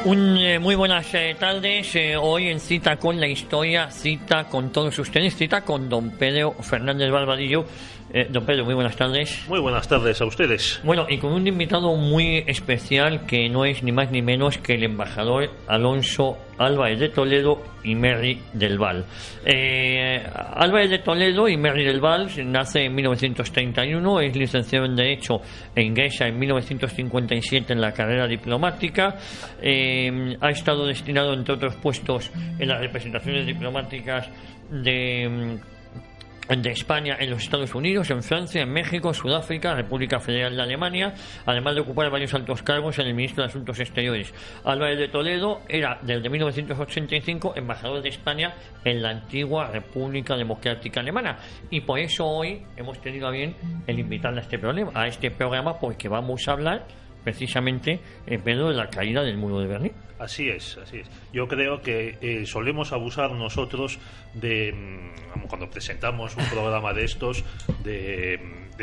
Muy buenas tardes. Hoy en Cita con la Historia, cita con todos ustedes, cita con don Pedro Fernández Barbadillo. Don Pedro, muy buenas tardes. Muy buenas tardes a ustedes. Bueno, y con un invitado muy especial que no es ni más ni menos que el embajador Alonso Álvarez de Toledo y Merry del Val. Álvarez de Toledo y Merry del Val nace en 1931, es licenciado en Derecho e ingresa en 1957 en la carrera diplomática. Ha estado destinado, entre otros puestos, en las representaciones diplomáticas de España en los Estados Unidos, en Francia, en México, Sudáfrica, República Federal de Alemania, además de ocupar varios altos cargos en el Ministerio de Asuntos Exteriores. Álvarez de Toledo era, desde 1985, embajador de España en la antigua República Democrática Alemana, y por eso hoy hemos tenido a bien el invitarle a este programa, porque vamos a hablar precisamente, Pedro, de la caída del muro de Berlín. Así es, así es. Yo creo que solemos abusar nosotros de, cuando presentamos un programa de estos, de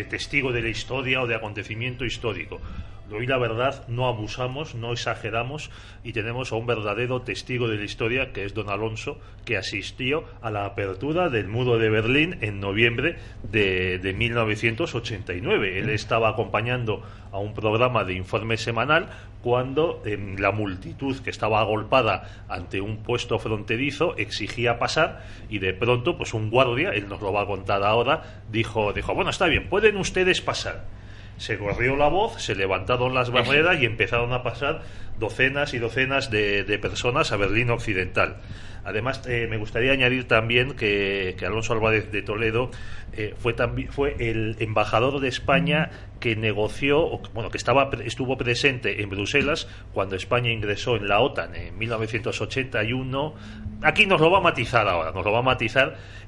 testigo de la historia o de acontecimiento histórico. Hoy, la verdad, no abusamos, no exageramos, y tenemos a un verdadero testigo de la historia, que es don Alonso, que asistió a la apertura del muro de Berlín en noviembre de 1989. Él estaba acompañando a un programa de informe semanal cuando la multitud que estaba agolpada ante un puesto fronterizo exigía pasar, y de pronto pues un guardia, él nos lo va a contar ahora, dijo bueno, está bien, pueden ustedes pasar. Se corrió la voz, se levantaron las barreras y empezaron a pasar docenas y docenas de personas a Berlín Occidental. Además, me gustaría añadir también que Alonso Álvarez de Toledo fue el embajador de España que negoció, que estuvo presente en Bruselas cuando España ingresó en la OTAN en 1981. Aquí nos lo va a matizar ahora,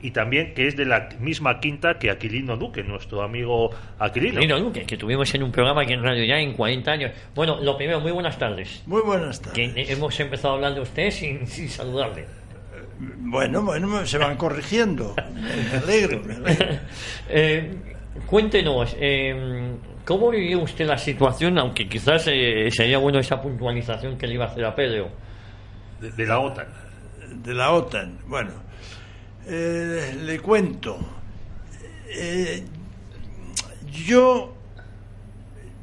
y también que es de la misma quinta que Aquilino Duque, nuestro amigo Aquilino Duque, que tuvimos en un programa aquí en Radio Ya en 40 años. Bueno, lo primero, muy buenas tardes. Muy buenas tardes. Que hemos empezado a hablar de usted sin saludarle. Bueno, se van corrigiendo. Me alegro. Cuéntenos, ¿cómo vivió usted la situación? Aunque quizás sería bueno esa puntualización que le iba a hacer a Pedro. De la OTAN. De la OTAN. Bueno, le cuento. Yo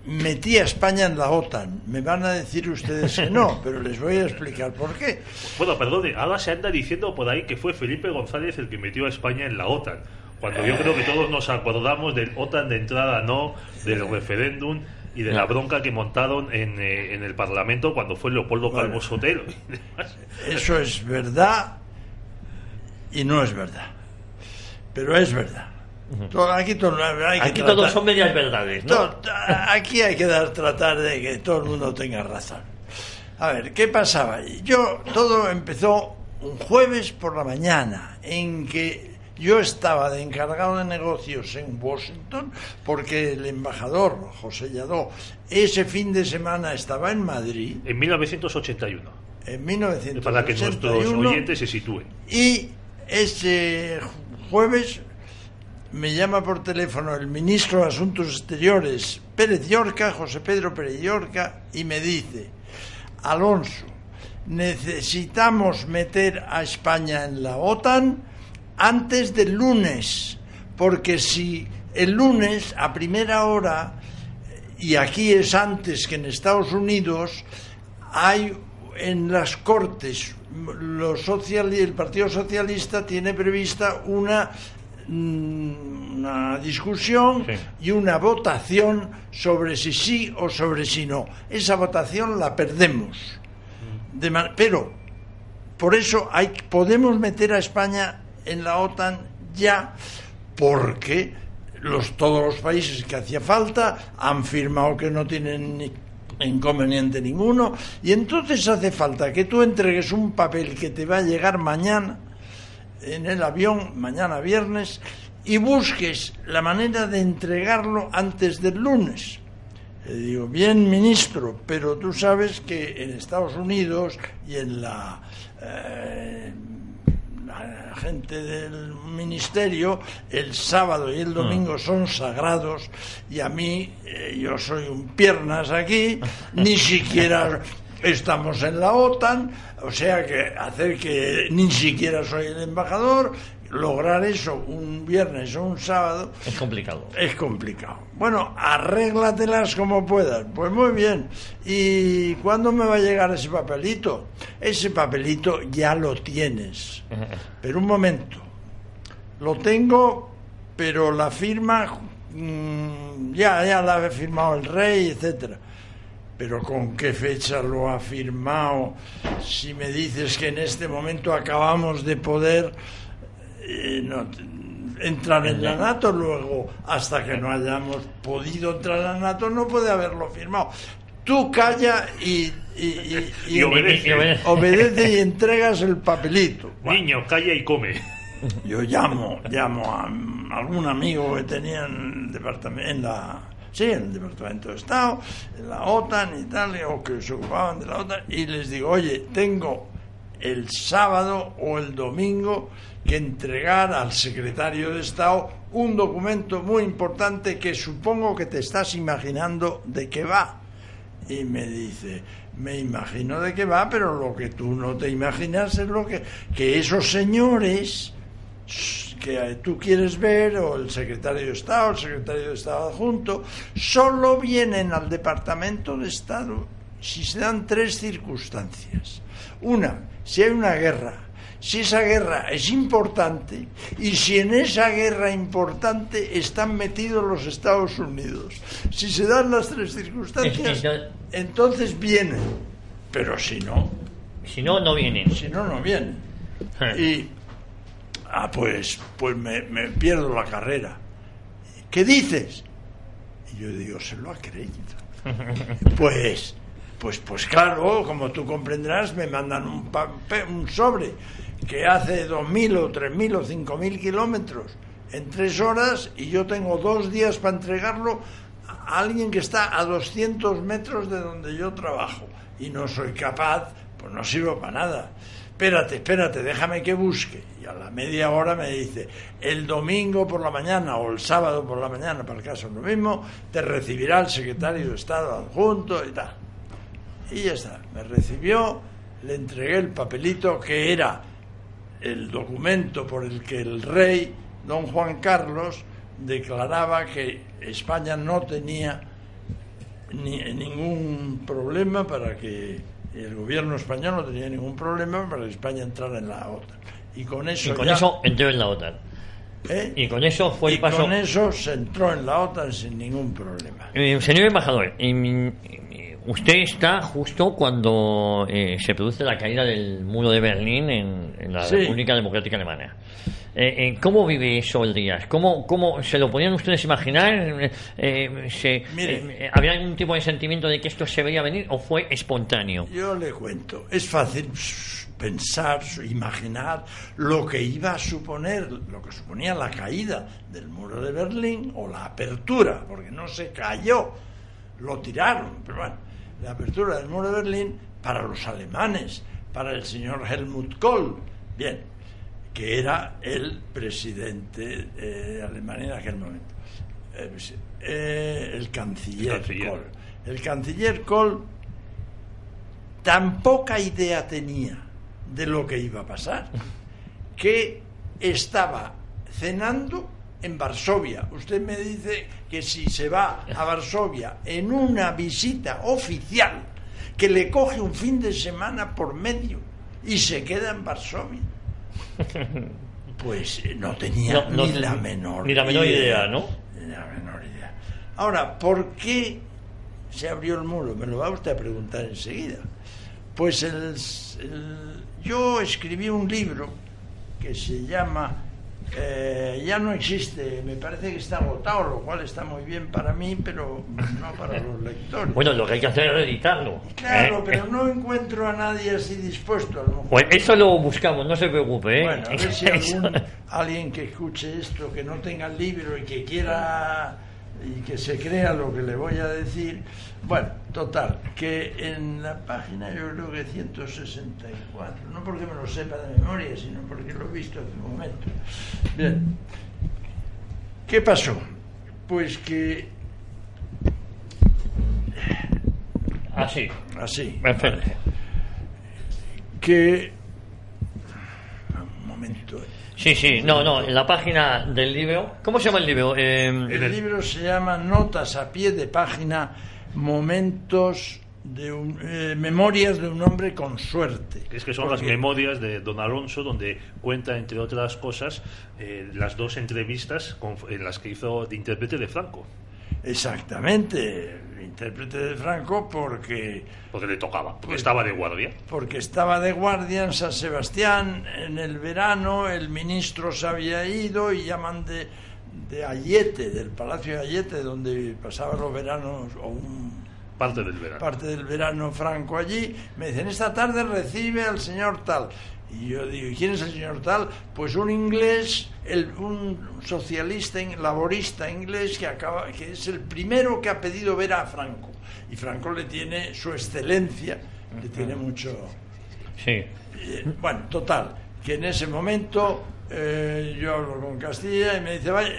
metí a España en la OTAN. Me van a decir ustedes que no, pero les voy a explicar por qué. Bueno, perdone, ahora se anda diciendo por ahí que fue Felipe González el que metió a España en la OTAN, cuando yo creo que todos nos acordamos del OTAN de entrada no, del referéndum y de la bronca que montaron en el Parlamento cuando fue Leopoldo Calvo Sotelo. Eso es verdad y no es verdad, pero es verdad. Aquí todos son medias verdades, ¿no? Aquí hay que tratar de que todo el mundo tenga razón. A ver, ¿qué pasaba allí? Todo empezó un jueves por la mañana, en que yo estaba de encargado de negocios en Washington, porque el embajador José Lladó ese fin de semana estaba en Madrid. En 1981. En 1981. Para que nuestros oyentes se sitúen. Y ese jueves me llama por teléfono el ministro de Asuntos Exteriores José Pedro Pérez Llorca, y me dice: Alonso, necesitamos meter a España en la OTAN antes del lunes, porque si el lunes a primera hora, y aquí es antes que en Estados Unidos, hay en las Cortes, el Partido Socialista tiene prevista una discusión y una votación sobre si sí o sobre si no. Esa votación la perdemos. Pero por eso podemos meter a España en la OTAN ya, porque todos los países que hacía falta han firmado que no tienen inconveniente ninguno, y entonces hace falta que tú entregues un papel que te va a llegar mañana en el avión, mañana viernes, y busques la manera de entregarlo antes del lunes. Le digo: bien, ministro, pero tú sabes que en Estados Unidos y en la gente del ministerio, el sábado y el domingo son sagrados, y a mí, yo soy un piernas aquí, ni siquiera estamos en la OTAN, o sea que hacer que ni siquiera soy el embajador, lograr eso un viernes o un sábado es complicado. Es complicado. Bueno, arréglatelas como puedas. Pues muy bien. ¿Y cuándo me va a llegar ese papelito? Ese papelito ya lo tienes. Pero un momento. Lo tengo, pero la firma ya la ha firmado el rey, etcétera. Pero ¿con qué fecha lo ha firmado? Si me dices que en este momento acabamos de poder entrar en la NATO, luego hasta que no hayamos podido entrar en la NATO no puede haberlo firmado. Tú calla y obedece y entregas el papelito. Niño, calla y come. Yo llamo a algún amigo que tenía en el departamento, en el Departamento de Estado, en la OTAN y tal, o que se ocupaban de la OTAN, y les digo, oye, tengo el sábado o el domingo que entregar al secretario de Estado un documento muy importante que supongo que te estás imaginando de qué va. Y me dice, me imagino de qué va, pero lo que tú no te imaginas es lo que esos señores que tú quieres ver, o el secretario de Estado, el secretario de Estado adjunto, solo vienen al Departamento de Estado si se dan 3 circunstancias. Una, si hay una guerra, si esa guerra es importante y si en esa guerra importante están metidos los Estados Unidos. Si se dan las 3 circunstancias, entonces vienen. Pero si no... Si no, no vienen. Si no, no vienen. Y... pues me pierdo la carrera. ¿Qué dices? Y yo digo, se lo ha creído. Pues claro, como tú comprenderás, me mandan un sobre que hace 2.000 o 3.000 o 5.000 kilómetros en 3 horas, y yo tengo 2 días para entregarlo a alguien que está a 200 metros de donde yo trabajo, y no soy capaz, pues no sirvo para nada. Espérate, déjame que busque. Y a la media hora me dice, el domingo por la mañana o el sábado por la mañana, para el caso es lo mismo, te recibirá el secretario de Estado adjunto y tal. Y ya está, me recibió, le entregué el papelito que era el documento por el que el rey, don Juan Carlos, declaraba que España no tenía ningún problema para que... el gobierno español no tenía ningún problema para que España entrara en la OTAN. Y con eso entró en la OTAN. Y con eso fue el paso. Con eso se entró en la OTAN sin ningún problema. Señor embajador, usted está justo cuando se produce la caída del muro de Berlín en la República Democrática Alemana. ¿Cómo vive esos días? ¿Cómo se lo podían ustedes imaginar? ¿Había algún tipo de sentimiento de que esto se veía venir o fue espontáneo? Yo le cuento, es fácil pensar, imaginar lo que iba a suponer, lo que suponía la caída del muro de Berlín o la apertura, porque no se cayó, lo tiraron, pero bueno, la apertura del muro de Berlín para los alemanes, para el señor Helmut Kohl, bien, que era el presidente de Alemania en aquel momento, el canciller Kohl. El canciller Kohl tan poca idea tenía de lo que iba a pasar, que estaba cenando en Varsovia. Usted me dice que si se va a Varsovia en una visita oficial, que le coge un fin de semana por medio y se queda en Varsovia, pues no tenía ni la menor idea, ¿no? Ni la menor idea. Ahora, ¿por qué se abrió el muro? Me lo va usted a preguntar enseguida. Pues yo escribí un libro que se llama ya no existe, me parece que está agotado, lo cual está muy bien para mí, pero no para los lectores. Bueno, lo que hay que hacer es editarlo. Claro, pero no encuentro a nadie así dispuesto. A lo mejor. Pues eso lo buscamos, no se preocupe. Bueno, a ver si alguien que escuche esto, que no tenga el libro y que quiera y que se crea lo que le voy a decir. Bueno, total, que en la página yo creo que 164, no porque me lo sepa de memoria, sino porque lo he visto hace un momento. Bien, ¿qué pasó? Pues que Así. Así. Perfecto. Vale. Que... Un momento. Sí, no, en la página del libro. ¿Cómo se llama el libro? El libro se llama Notas a pie de página, momentos de memorias de un hombre con suerte. Es que son las memorias de don Alonso, donde cuenta, entre otras cosas, las 2 entrevistas en las que hizo de intérprete de Franco. Exactamente, intérprete de Franco porque le tocaba, porque estaba de guardia. Porque estaba de guardia en San Sebastián en el verano, el ministro se había ido y llaman de Ayete, del Palacio de Ayete, donde pasaba los veranos, o parte del verano Franco allí. Me dicen, esta tarde recibe al señor tal. Y yo digo, ¿y quién es el señor tal? Pues un inglés, un socialista, laborista inglés que es el primero que ha pedido ver a Franco. Y Franco le tiene su excelencia, le tiene mucho... Sí. Bueno, total, que en ese momento yo hablo con Castilla y me dice, vaya,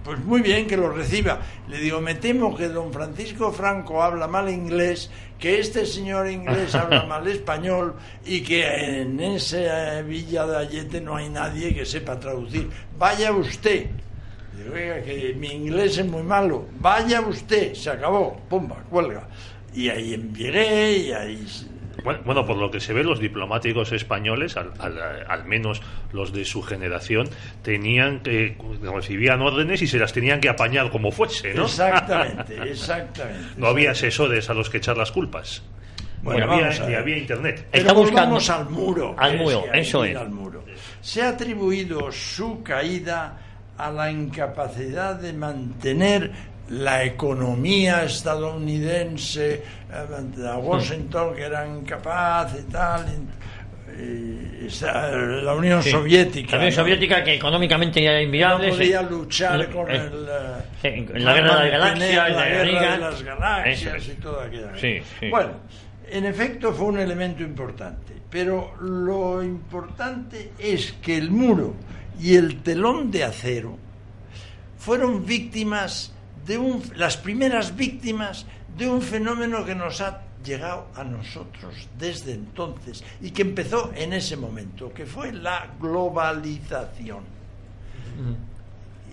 pues muy bien que lo reciba. Le digo, me temo que don Francisco Franco habla mal inglés, que este señor inglés habla mal español y que en esa villa de Ayete no hay nadie que sepa traducir. Vaya usted. Digo, oiga, que mi inglés es muy malo. Vaya usted. Se acabó. Pumba, cuelga. Y ahí llegué y ahí... Bueno, por lo que se ve, los diplomáticos españoles, al menos los de su generación, recibían órdenes y se las tenían que apañar como fuese, ¿no? Exactamente. No había asesores a los que echar las culpas. Bueno, ni había internet. Pero volvamos al muro. Al muro, eso es. Al muro. Se ha atribuido su caída a la incapacidad de mantener la economía estadounidense, a Washington, que era incapaz y tal, la Unión Soviética. La Unión Soviética, que económicamente ya era inviable. No podía luchar con la guerra de las galaxias, la guerra de las galaxias y todo aquello. Sí. Bueno, en efecto fue un elemento importante, pero lo importante es que el muro y el telón de acero fueron víctimas las primeras víctimas de un fenómeno que nos ha llegado a nosotros desde entonces y que empezó en ese momento, que fue la globalización.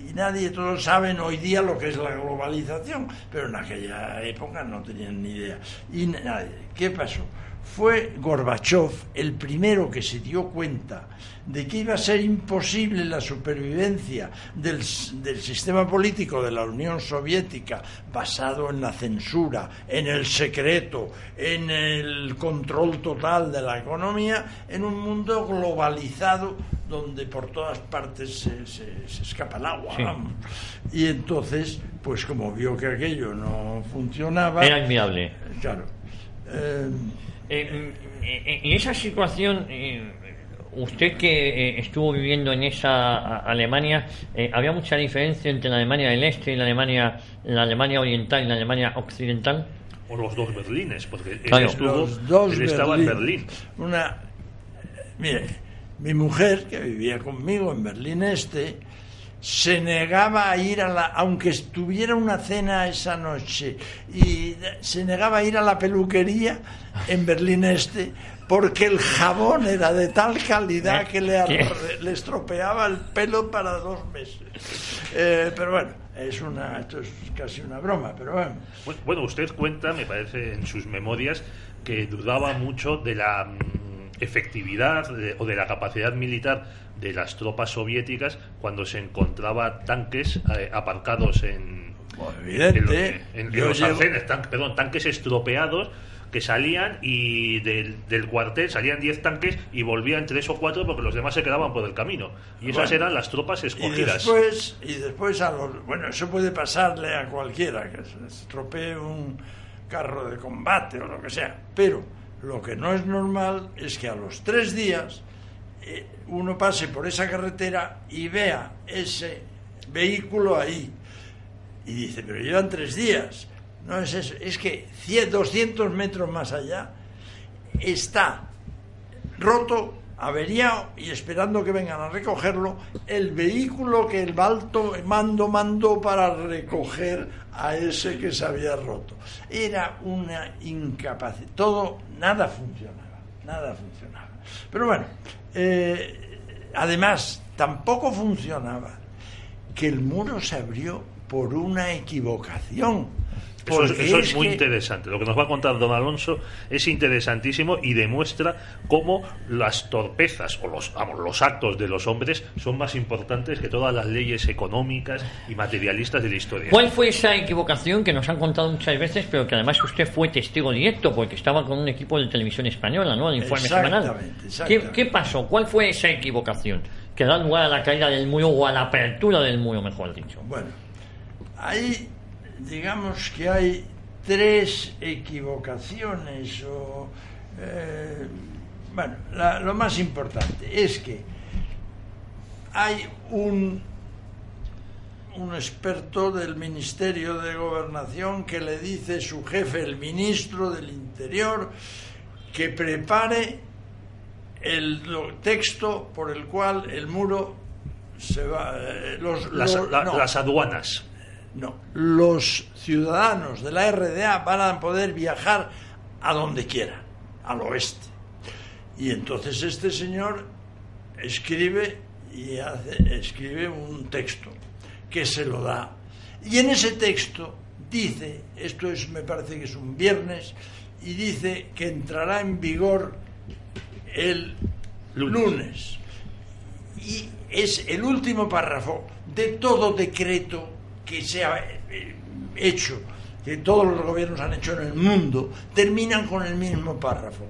Y todos saben hoy día lo que es la globalización, pero en aquella época no tenían ni idea. Y ¿qué pasó? Fue Gorbachov el primero que se dio cuenta de que iba a ser imposible la supervivencia del sistema político de la Unión Soviética, basado en la censura, en el secreto, en el control total de la economía, en un mundo globalizado donde por todas partes se escapa el agua. Sí. Y entonces, pues como vio que aquello no funcionaba... Era inviable. Claro. En esa situación, usted que estuvo viviendo en esa Alemania, ¿había mucha diferencia entre la Alemania del Este y la Alemania Oriental y la Alemania Occidental? O los 2 Berlines, porque claro, él estaba en Berlín. Mire, mi mujer, que vivía conmigo en Berlín Este, se negaba a ir aunque estuviera una cena esa noche, y se negaba a ir a la peluquería en Berlín Este porque el jabón era de tal calidad que le estropeaba el pelo para 2 meses. Pero bueno, esto es casi una broma, pero bueno. Bueno, usted cuenta, me parece, en sus memorias, que dudaba mucho de la efectividad o de la capacidad militar de las tropas soviéticas cuando se encontraba tanques aparcados en los arcenes, tanques estropeados que salían y del cuartel salían 10 tanques y volvían 3 o 4 porque los demás se quedaban por el camino, y esas eran las tropas escogidas. Y después eso puede pasarle a cualquiera que se estropee un carro de combate o lo que sea, pero lo que no es normal es que a los 3 días uno pase por esa carretera y vea ese vehículo ahí y dice, pero llevan 3 días. No es eso, es que 200 metros más allá está roto averiado y esperando que vengan a recogerlo, el vehículo que el alto mando mandó para recoger a ese que se había roto. Era una incapacidad, nada funcionaba. Pero bueno, además, tampoco funcionaba que el muro se abrió por una equivocación. Eso es muy interesante. Lo que nos va a contar don Alonso es interesantísimo y demuestra cómo las torpezas o los actos de los hombres son más importantes que todas las leyes económicas y materialistas de la historia. ¿Cuál fue esa equivocación que nos han contado muchas veces, pero que además usted fue testigo directo porque estaba con un equipo de televisión española, ¿no? El informe semanal. Exactamente. ¿Qué pasó? ¿Cuál fue esa equivocación que da lugar a la caída del muro o a la apertura del muro, mejor dicho? Bueno, ahí digamos que hay 3 equivocaciones lo más importante es que hay un experto del Ministerio de Gobernación que le dice su jefe, el ministro del Interior, que prepare el texto por el cual el muro se va... las aduanas. No, los ciudadanos de la RDA van a poder viajar a donde quieran, al oeste. Y entonces este señor escribe un texto que se lo da. Y en ese texto dice, me parece que es un viernes, y dice que entrará en vigor el lunes. Y es el último párrafo de todo decreto que se ha hecho, que todos los gobiernos han hecho en el mundo, terminan con el mismo párrafo.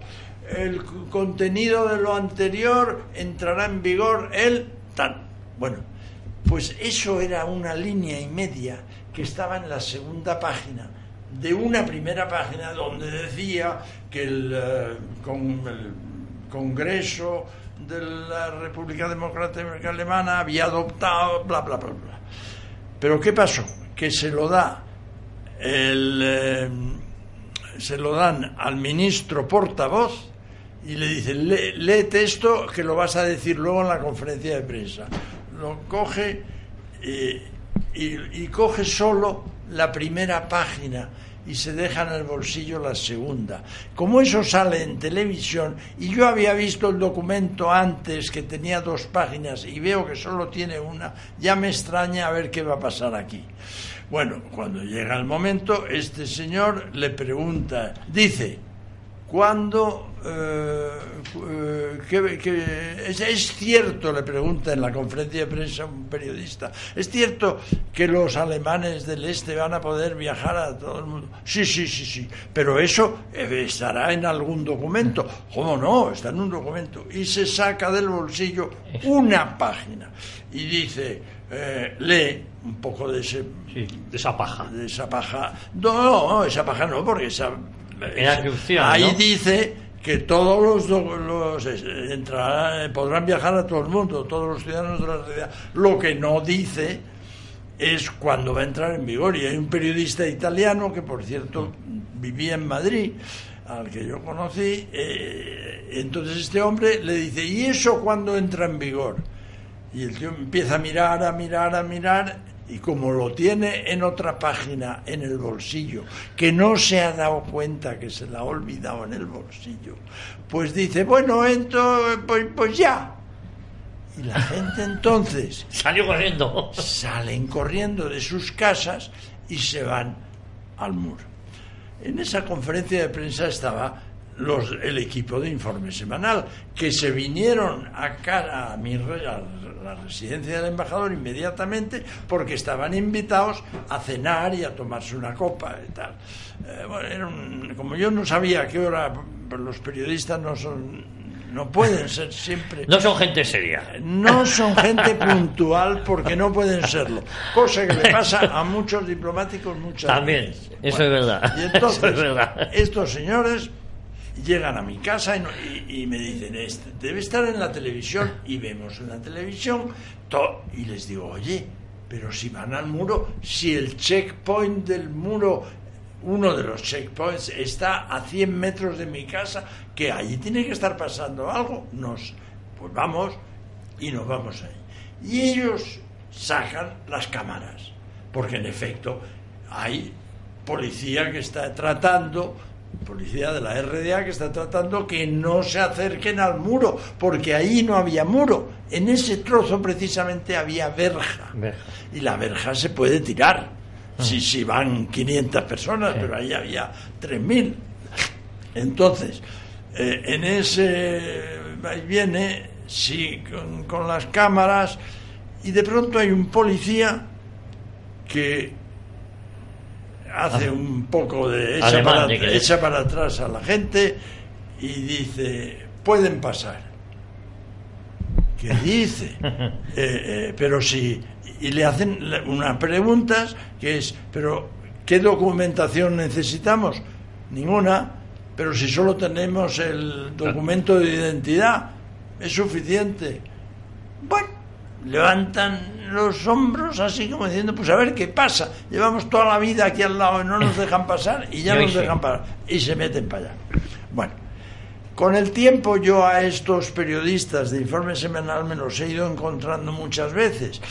El contenido de lo anterior entrará en vigor el tal. Bueno, pues eso era una línea y media que estaba en la segunda página de una primera página donde decía que el Congreso de la República Democrática Alemana había adoptado bla bla bla bla. Pero ¿qué pasó? Que se lo dan al ministro portavoz y le dicen, léete esto que lo vas a decir luego en la conferencia de prensa. Lo coge y coge solo la primera página y se deja en el bolsillo la segunda. Como eso sale en televisión y yo había visto el documento antes que tenía 2 páginas y veo que solo tiene una, ya me extraña a ver qué va a pasar aquí. Bueno, cuando llega el momento, este señor le pregunta, dice, ¿cuándo? ¿Es cierto, le pregunta en la conferencia de prensa un periodista, ¿es cierto que los alemanes del este van a poder viajar a todo el mundo? Sí, pero eso estará en algún documento. ¿Cómo no? Está en un documento. Y se saca del bolsillo una página y dice, lee un poco de esa paja. De esa paja. No, esa paja no, porque ahí ¿no? Dice que todos los podrán viajar a todo el mundo, todos los ciudadanos de la ciudad. Lo que no dice es cuándo va a entrar en vigor. Y hay un periodista italiano que, por cierto, vivía en Madrid, al que yo conocí. Entonces este hombre le dice, ¿y eso cuándo entra en vigor? Y el tío empieza a mirar, y como lo tiene en otra página en el bolsillo, que no se ha dado cuenta que se la ha olvidado en el bolsillo, pues dice, bueno, pues ya. Y la gente entonces salen corriendo de sus casas y se van al muro. En esa conferencia de prensa estaba el equipo de Informe Semanal, que se vinieron acá a la residencia del embajador inmediatamente porque estaban invitados a cenar y a tomarse una copa y tal. Como yo no sabía a qué hora, los periodistas no pueden ser siempre... No son gente seria. No son gente puntual porque no pueden serlo. Cosa que le pasa a muchos diplomáticos muchas también, veces. Eso es verdad. Y entonces, eso es verdad. Estos señores llegan a mi casa y me dicen, debe estar en la televisión, y vemos en la televisión y les digo, oye, pero si van al muro, si el checkpoint del muro, uno de los checkpoints está a 100 metros de mi casa, que allí tiene que estar pasando algo. Nos pues vamos y nos vamos ahí. Y ellos sacan las cámaras, porque en efecto hay policía que está tratando, policía de la RDA que está tratando que no se acerquen al muro, porque ahí no había muro, en ese trozo precisamente había verja. Y la verja se puede tirar si van 500 personas, pero ahí había 3.000. Entonces, en ese viene, sí, con las cámaras, y de pronto hay un policía que hace un poco de echa para atrás a la gente y dice: pueden pasar. ¿Qué dice? Pero sí, y le hacen unas preguntas que es: pero ¿qué documentación necesitamos? Ninguna. Pero si solo tenemos el documento de identidad, es suficiente. Bueno, levantan los hombros así como diciendo: pues a ver qué pasa, llevamos toda la vida aquí al lado y no nos dejan pasar, y ya nos dejan pasar, y se meten para allá. Bueno, con el tiempo yo a estos periodistas de Informe Semanal me los he ido encontrando muchas veces.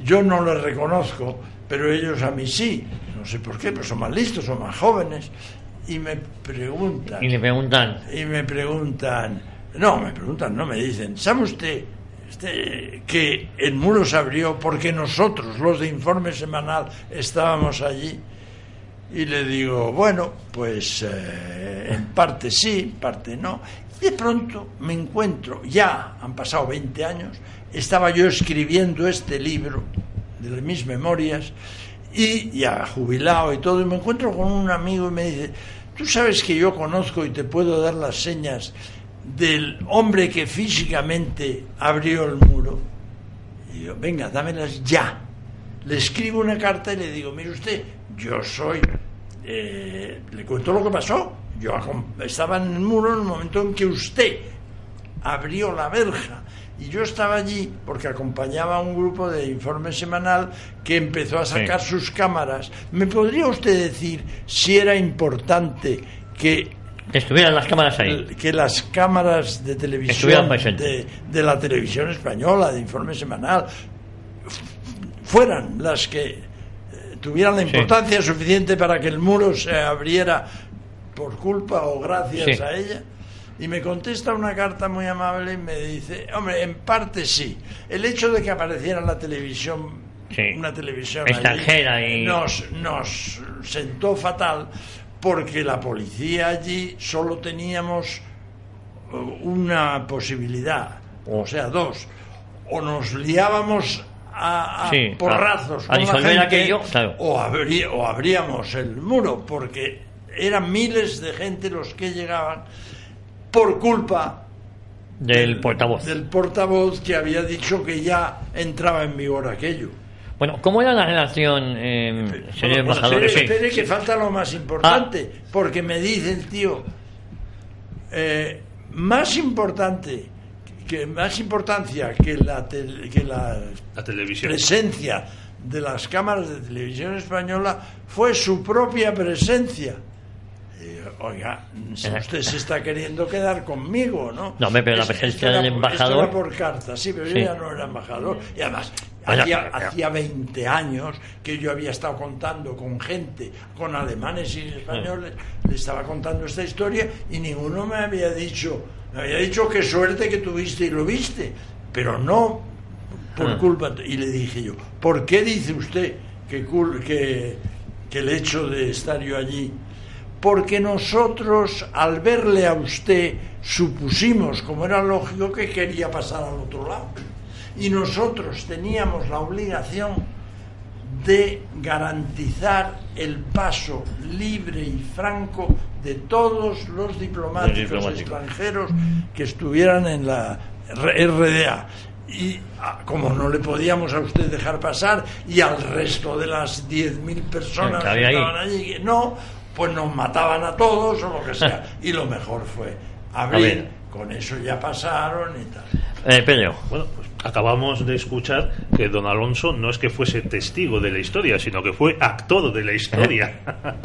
Yo no les reconozco, pero ellos a mí sí, no sé por qué, pero son más listos, son más jóvenes, y me preguntan, no me dicen: ¿sabe usted que el muro se abrió porque nosotros, los de Informe Semanal, estábamos allí? Y le digo: bueno, pues en parte sí, en parte no. Y de pronto me encuentro, ya han pasado 20 años, estaba yo escribiendo este libro de mis memorias, y ya jubilado y todo, y me encuentro con un amigo y me dice: tú sabes que yo conozco y te puedo dar las señas del hombre que físicamente abrió el muro. Y yo: venga, dámelas ya. Le escribo una carta y le digo: mire usted, yo soy, le cuento lo que pasó. Yo estaba en el muro en el momento en que usted abrió la verja, y yo estaba allí porque acompañaba a un grupo de Informe Semanal que empezó a sacar sus cámaras. ¿Me podría usted decir si era importante que estuvieran las cámaras ahí, que las cámaras de televisión de la televisión española, de Informe Semanal, fueran las que tuvieran la importancia suficiente para que el muro se abriera por culpa o gracias a ella? Y me contesta una carta muy amable y me dice: hombre, en parte sí. El hecho de que apareciera en la televisión, una televisión extranjera, allí, nos sentó fatal, porque la policía allí solo teníamos una posibilidad, o sea, dos: o nos liábamos a porrazos con la gente, aquello, claro, o abríamos el muro, porque eran miles de gente los que llegaban por culpa del portavoz que había dicho que ya entraba en vigor aquello. Bueno, ¿cómo era la relación, señor embajador? Espere, que falta lo más importante, porque me dice el tío: más importancia que la televisión, presencia de las cámaras de televisión española fue su propia presencia. Oiga, si usted se está queriendo quedar conmigo, ¿no? No, pero la presencia del embajador... Esto era por carta, sí, pero yo ya no era embajador. Y además, hacía 20 años que yo había estado contando con gente, con alemanes y españoles, le estaba contando esta historia, y ninguno me había dicho qué suerte que tuviste y lo viste, pero no por culpa. Y le dije yo: ¿por qué dice usted que el hecho de estar yo allí? Porque nosotros, al verle a usted, supusimos, como era lógico, que quería pasar al otro lado. Y nosotros teníamos la obligación de garantizar el paso libre y franco de todos los diplomáticos extranjeros que estuvieran en la RDA. Y como no le podíamos a usted dejar pasar, y al resto de las 10.000 personas que estaban allí, pues nos mataban a todos o lo que sea. Y lo mejor fue abrir, con eso ya pasaron y tal. Pedro. Bueno, pues acabamos de escuchar que don Alonso no es que fuese testigo de la historia, sino que fue actor de la historia.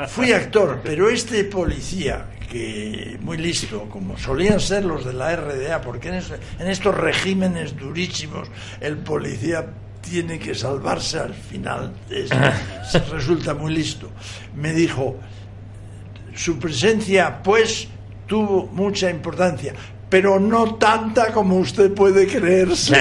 Fui actor, pero este policía, que muy listo, como solían ser los de la RDA, porque en estos regímenes durísimos el policía tiene que salvarse al final, resulta muy listo, me dijo: su presencia pues tuvo mucha importancia, pero no tanta como usted puede creerse.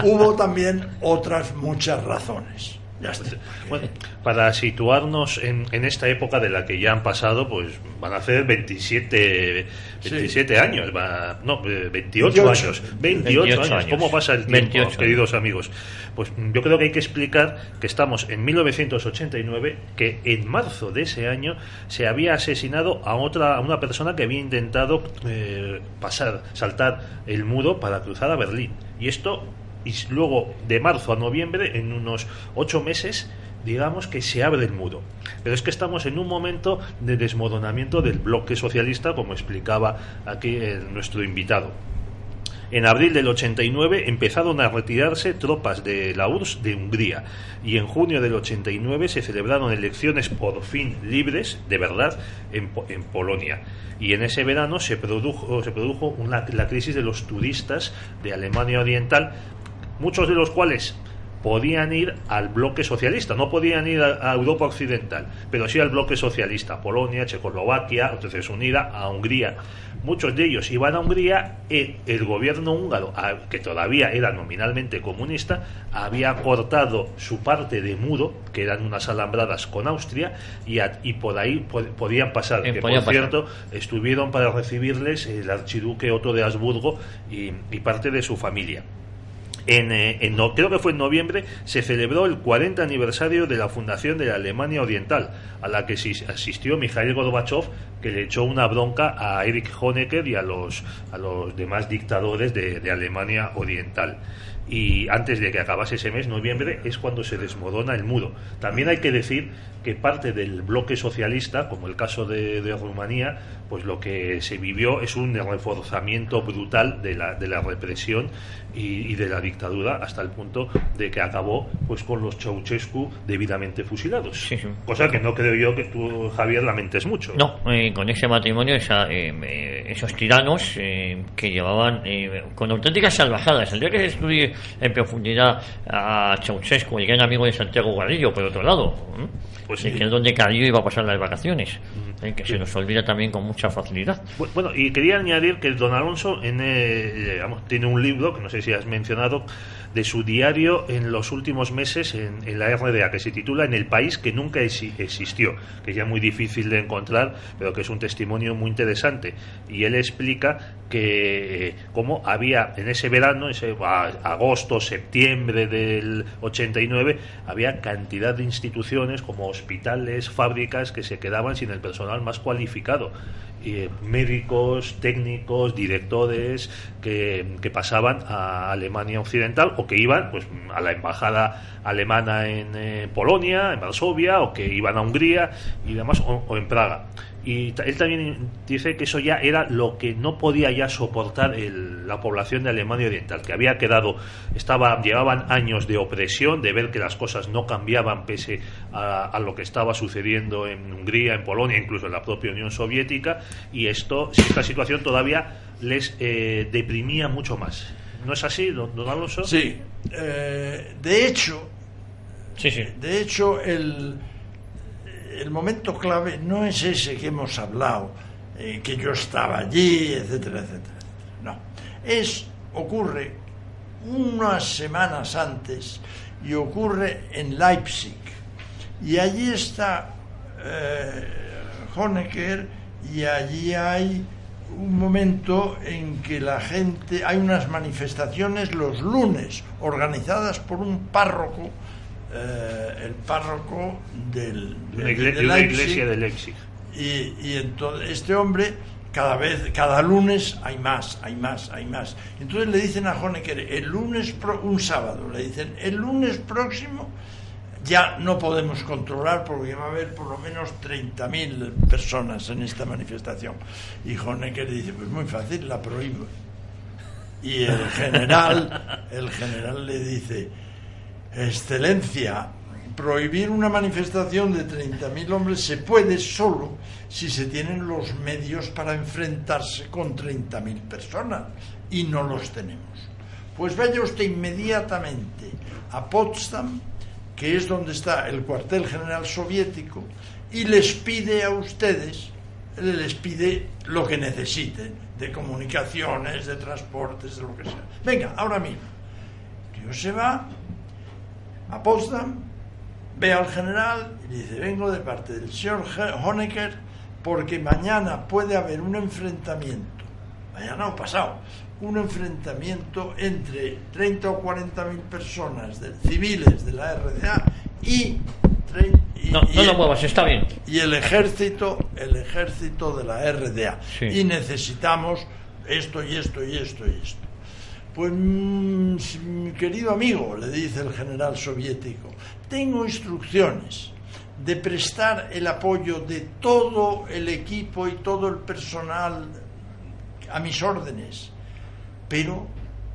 Hubo también otras muchas razones. Ya está. Bueno, para situarnos en esta época de la que ya han pasado, pues van a hacer 27 años, 28 años. 28 años. ¿Cómo pasa el tiempo, 28, queridos amigos? Pues yo creo que hay que explicar que estamos en 1989, que en marzo de ese año se había asesinado a una persona que había intentado saltar el muro para cruzar a Berlín. Y luego de marzo a noviembre, en unos 8 meses, digamos que se abre el muro. Pero es que estamos en un momento de desmoronamiento del bloque socialista, como explicaba aquí nuestro invitado. En abril del 89 empezaron a retirarse tropas de la URSS de Hungría, y en junio del 89 se celebraron elecciones por fin libres, de verdad, en Polonia. Y en ese verano se produjo la crisis de los turistas de Alemania Oriental, muchos de los cuales podían ir al bloque socialista, no podían ir a Europa Occidental, pero sí al bloque socialista, Polonia, Checoslovaquia, entonces unida a Hungría. Muchos de ellos iban a Hungría. El gobierno húngaro, que todavía era nominalmente comunista, había cortado su parte de muro, que eran unas alambradas con Austria, y por ahí podían pasar, que por cierto estuvieron para recibirles el archiduque Otto de Habsburgo y parte de su familia. Creo que fue en noviembre, se celebró el 40 aniversario de la fundación de la Alemania Oriental, a la que asistió Mikhail Gorbachev, que le echó una bronca a Erich Honecker y a los demás dictadores de Alemania Oriental. Y antes de que acabase ese mes, noviembre, es cuando se desmorona el muro. También hay que decir que parte del bloque socialista, como el caso de Rumanía, pues lo que se vivió es un reforzamiento brutal de la represión y de la dictadura, hasta el punto de que acabó pues con los Ceausescu debidamente fusilados. Sí. Cosa que no creo yo que tú, Javier, lamentes mucho. No, con ese matrimonio, esos tiranos que llevaban con auténticas salvajadas. El día que se estudie en profundidad a Ceausescu, el gran amigo de Santiago Garrillo, por otro lado, pues sí, que es donde Carrillo iba a pasar las vacaciones, que se nos olvida también con mucha facilidad. Bueno, y quería añadir que don Alonso tiene un libro, que no sé si has mencionado, de su diario en los últimos meses en la RDA, que se titula En el país que nunca existió, que es ya muy difícil de encontrar, pero que es un testimonio muy interesante. Y él explica que cómo había en ese verano, agosto, septiembre del 89, había cantidad de instituciones como hospitales, fábricas, que se quedaban sin el personal más cualificado. Médicos, técnicos, directores que pasaban a Alemania Occidental, o que iban pues a la embajada alemana en Polonia, en Varsovia, o que iban a Hungría y demás, o en Praga. Y él también dice que eso ya era lo que no podía ya soportar la población de Alemania Oriental, que había quedado, llevaban años de opresión, de ver que las cosas no cambiaban pese a lo que estaba sucediendo en Hungría, en Polonia, incluso en la propia Unión Soviética, y esta situación todavía les deprimía mucho más. ¿No es así, don Alonso? Sí. De hecho, el momento clave no es ese que hemos hablado, que yo estaba allí, etcétera, etcétera. No. Ocurre unas semanas antes, y ocurre en Leipzig. Y allí está Honecker, y allí hay un momento en que hay unas manifestaciones los lunes, organizadas por un párroco, el párroco de una iglesia de Leipzig. Y entonces este hombre, cada lunes hay más. Entonces le dicen a Honecker, un sábado, le dicen, el lunes próximo ya no podemos controlar, porque va a haber por lo menos 30.000 personas en esta manifestación. Y Honecker dice, pues muy fácil, la prohíbo. Y el general le dice: Excelencia, prohibir una manifestación de 30.000 hombres se puede solo si se tienen los medios para enfrentarse con 30.000 personas, y no los tenemos. Pues vaya usted inmediatamente a Potsdam, que es donde está el cuartel general soviético, y les pide a ustedes, les pide lo que necesiten, de comunicaciones, de transportes, de lo que sea. Venga, ahora mismo. Tío se va a Potsdam, ve al general y dice: vengo de parte del señor Honecker porque mañana puede haber un enfrentamiento, mañana o pasado, un enfrentamiento entre 30 o 40.000 personas civiles de la RDA y no lo muevas, está bien. Y el ejército de la RDA. Sí. Y necesitamos esto y esto y esto y esto. Pues, mi querido amigo, le dice el general soviético, tengo instrucciones de prestar el apoyo de todo el equipo y todo el personal a mis órdenes, pero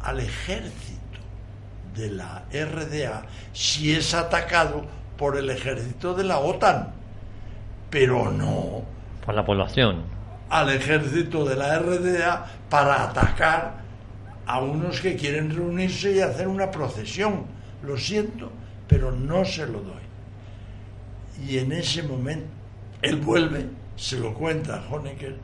al ejército de la RDA si es atacado por el ejército de la OTAN, pero no por la población, al ejército de la RDA para atacar a unos que quieren reunirse y hacer una procesión. Lo siento, pero no se lo doy. Y en ese momento él vuelve, se lo cuenta a Honecker,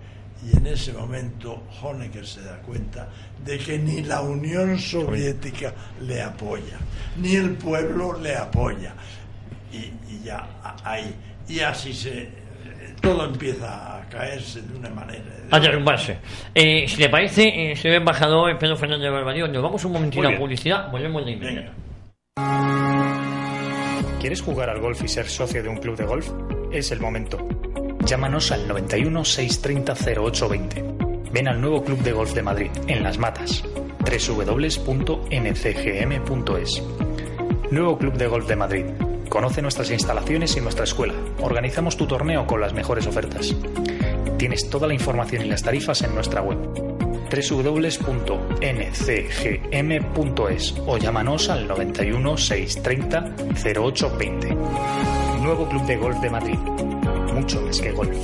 y en ese momento Honecker se da cuenta de que ni la Unión Soviética le apoya, ni el pueblo le apoya. Y ya ahí, y así todo empieza a caerse de una manera. A derrumbarse. Si le parece, señor embajador Pedro Fernández Barbadillo, nos vamos un momentito a publicidad, volvemos de inmediato. ¿Quieres jugar al golf y ser socio de un club de golf? Es el momento. Llámanos al 91 630 0820. Ven al nuevo Club de Golf de Madrid, en Las Matas. www.ncgm.es. Nuevo Club de Golf de Madrid. Conoce nuestras instalaciones y nuestra escuela. Organizamos tu torneo con las mejores ofertas. Tienes toda la información y las tarifas en nuestra web www.ncgm.es o llámanos al 91 630 0820. Nuevo Club de Golf de Madrid. Mucho más que golf.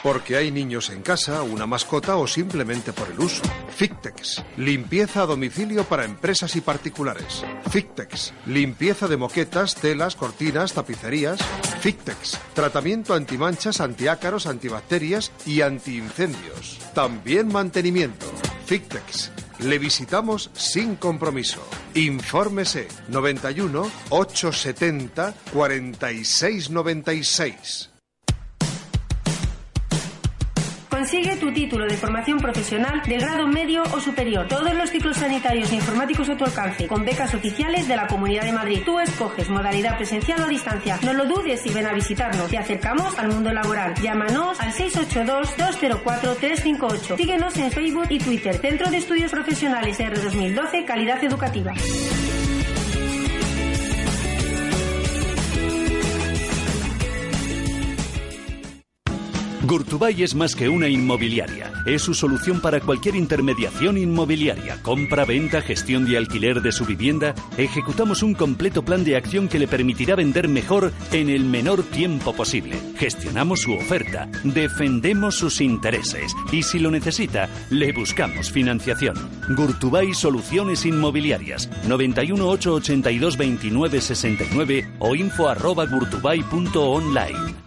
Porque hay niños en casa, una mascota o simplemente por el uso. Fictex, limpieza a domicilio para empresas y particulares. Fictex, limpieza de moquetas, telas, cortinas, tapicerías. Fictex, tratamiento antimanchas, antiácaros, antibacterias y antiincendios. También mantenimiento. Fictex, le visitamos sin compromiso. Infórmese 91 870 4696. Consigue tu título de formación profesional de grado medio o superior. Todos los ciclos sanitarios e informáticos a tu alcance, con becas oficiales de la Comunidad de Madrid. Tú escoges modalidad presencial o a distancia. No lo dudes y ven a visitarnos. Te acercamos al mundo laboral. Llámanos al 682-204-358. Síguenos en Facebook y Twitter. Centro de Estudios Profesionales R 2012, Calidad Educativa. Gurtubay es más que una inmobiliaria. Es su solución para cualquier intermediación inmobiliaria, compra, venta, gestión y alquiler de su vivienda. Ejecutamos un completo plan de acción que le permitirá vender mejor en el menor tiempo posible. Gestionamos su oferta, defendemos sus intereses y si lo necesita, le buscamos financiación. Gurtubay Soluciones Inmobiliarias, 91 882 29 69 o info@gurtubay.online.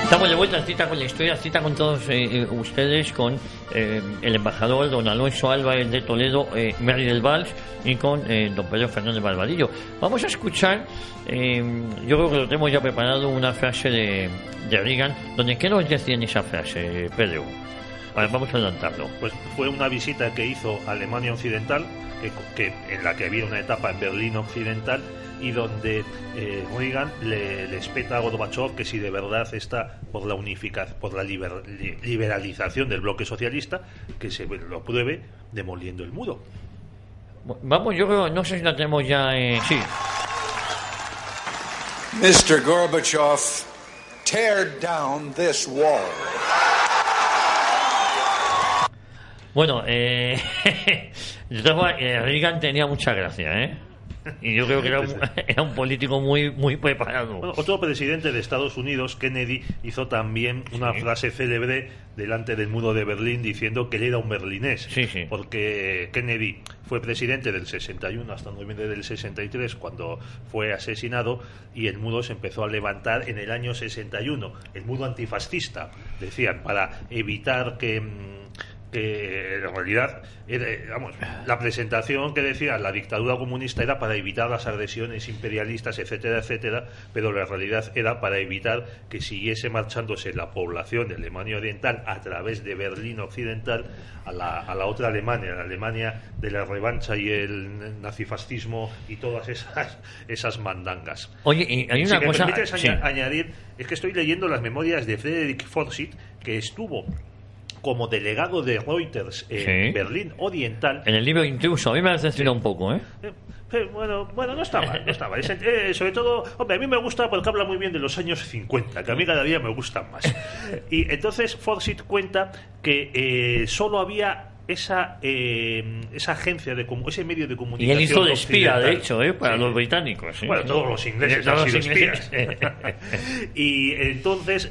Estamos de vuelta, cita con la historia, cita con todos ustedes, con el embajador don Alonso Álvarez de Toledo, Merry del Valls, y con don Pedro Fernández Barbadillo. Vamos a escuchar, yo creo que lo tenemos ya preparado, una frase de Reagan. ¿Qué nos decía en esa frase, Pedro? A ver, vamos a adelantarlo. Pues fue una visita que hizo a Alemania Occidental, que en la que había una etapa en Berlín Occidental, y donde Reagan le espeta a Gorbachov que si de verdad está por la liberalización del bloque socialista, que se lo pruebe demoliendo el muro. Vamos, yo creo, no sé si la tenemos ya. Sí. Mr. Gorbachev, tear down this wall. Bueno, Reagan tenía mucha gracia, ¿eh? Y yo creo que era un político muy preparado. Bueno, otro presidente de Estados Unidos, Kennedy, hizo también una frase célebre delante del muro de Berlín diciendo que él era un berlinés. Sí. Porque Kennedy fue presidente del 61 hasta noviembre del 63, cuando fue asesinado, y el muro se empezó a levantar en el año 61. El muro antifascista, decían, para evitar que en realidad la presentación que decía la dictadura comunista era para evitar las agresiones imperialistas, etcétera, etcétera, pero la realidad era para evitar que siguiese marchándose la población de Alemania Oriental a través de Berlín Occidental a la otra Alemania, la Alemania de la revancha y el nazifascismo y todas esas mandangas. Oye, y hay una cosa... Si me permites añadir, es que estoy leyendo las memorias de Frederick Forsyth, que estuvo como delegado de Reuters en Berlín Oriental. En el libro Intruso, a mí me ha decepcionado un poco, ¿eh? Bueno, no está mal. Sobre todo, hombre, a mí me gusta porque habla muy bien de los años 50, que a mí cada día me gustan más. Y entonces Forsyth cuenta que solo había esa agencia ese medio de comunicación. Y él hizo de espía, de hecho, para los británicos. Bueno, todos los ingleses han sido espías. Y entonces,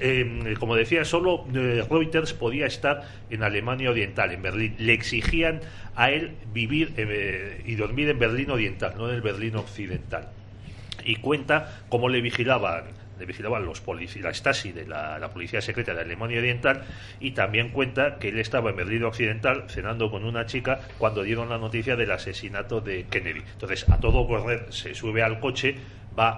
como decía, solo Reuters podía estar en Alemania Oriental, en Berlín. Le exigían a él vivir y dormir en Berlín Oriental, no en el Berlín Occidental. Y cuenta cómo le vigilaban los policías, la Stasi de la policía secreta de Alemania Oriental, y también cuenta que él estaba en Berlín Occidental cenando con una chica cuando dieron la noticia del asesinato de Kennedy. Entonces, a todo correr, se sube al coche, va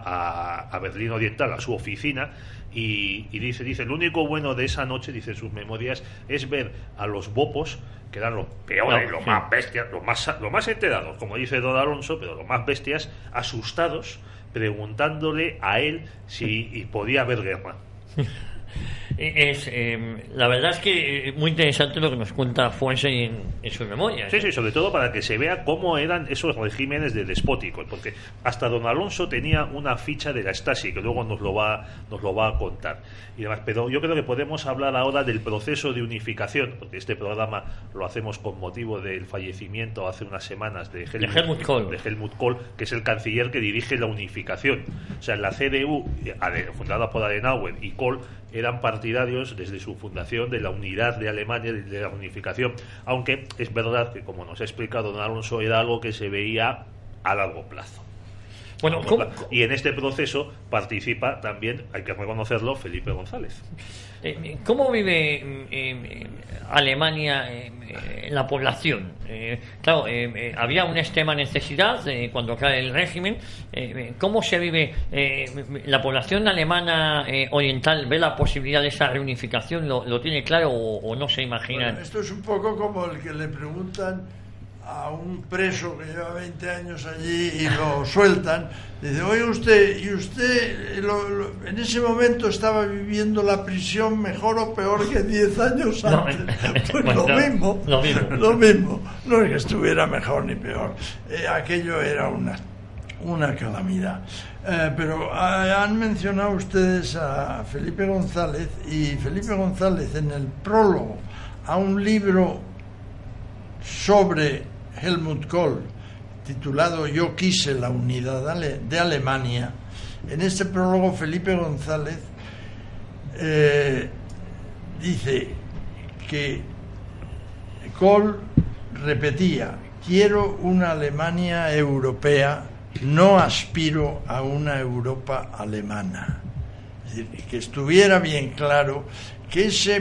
a Berlín Oriental, a su oficina, y dice, lo único bueno de esa noche, dice en sus memorias, es ver a los bopos, que eran los peores, los más bestias, los más enterados, como dice don Alonso, pero los más bestias, asustados, preguntándole a él si podía haber guerra. La verdad es que muy interesante lo que nos cuenta Fuense en sus memorias. Sí, sobre todo para que se vea cómo eran esos regímenes de despóticos, porque hasta don Alonso tenía una ficha de la Stasi que luego nos lo va a contar y demás. Pero yo creo que podemos hablar ahora del proceso de unificación, porque este programa lo hacemos con motivo del fallecimiento hace unas semanas de Helmut Kohl, que es el canciller que dirige la unificación. O sea, la CDU, fundada por Adenauer, y Kohl eran partidarios desde su fundación de la unidad de Alemania, de la unificación, aunque es verdad que, como nos ha explicado don Alonso, era algo que se veía a largo plazo. Bueno, y en este proceso participa también, hay que reconocerlo, Felipe González. ¿Cómo vive Alemania la población? Claro, había una extrema necesidad cuando cae el régimen. ¿Cómo se vive la población alemana oriental? ¿Ve la posibilidad de esa reunificación? ¿Lo tiene claro o no se imagina? Bueno, esto es un poco como el que le preguntan a un preso que lleva 20 años allí y lo sueltan. Dice, oye usted, ¿y usted en ese momento estaba viviendo la prisión mejor o peor que 10 años antes? Pues lo mismo. No es que estuviera mejor ni peor. Aquello era una calamidad. Pero han mencionado ustedes a Felipe González, y Felipe González, en el prólogo a un libro sobre Helmut Kohl titulado Yo quise la unidad de Alemania, en este prólogo Felipe González dice que Kohl repetía: quiero una Alemania europea, no aspiro a una Europa alemana. Es decir, que estuviera bien claro que ese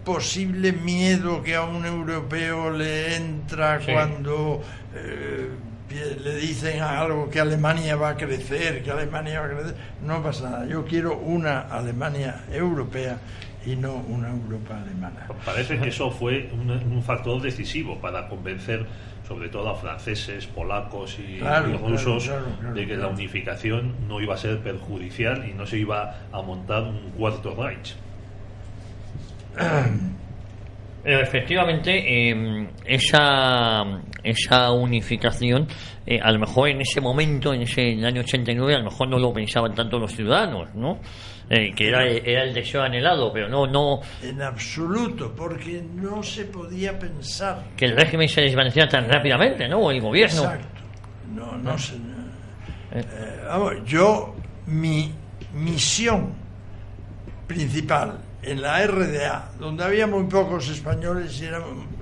posible miedo que a un europeo le entra cuando le dicen algo, que Alemania va a crecer, no pasa nada. Yo quiero una Alemania europea y no una Europa alemana. Parece que eso fue un factor decisivo para convencer sobre todo a franceses, polacos y rusos de que la unificación no iba a ser perjudicial y no se iba a montar un cuarto Reich. Efectivamente, esa unificación, a lo mejor en ese momento, en el año 89, a lo mejor no lo pensaban tanto los ciudadanos, ¿no? Que era el deseo anhelado, pero no en absoluto, porque no se podía pensar que el régimen se desvaneciera tan rápidamente, ¿no? O el gobierno. Exacto. No sé. Mi misión principal en la RDA, donde había muy pocos españoles y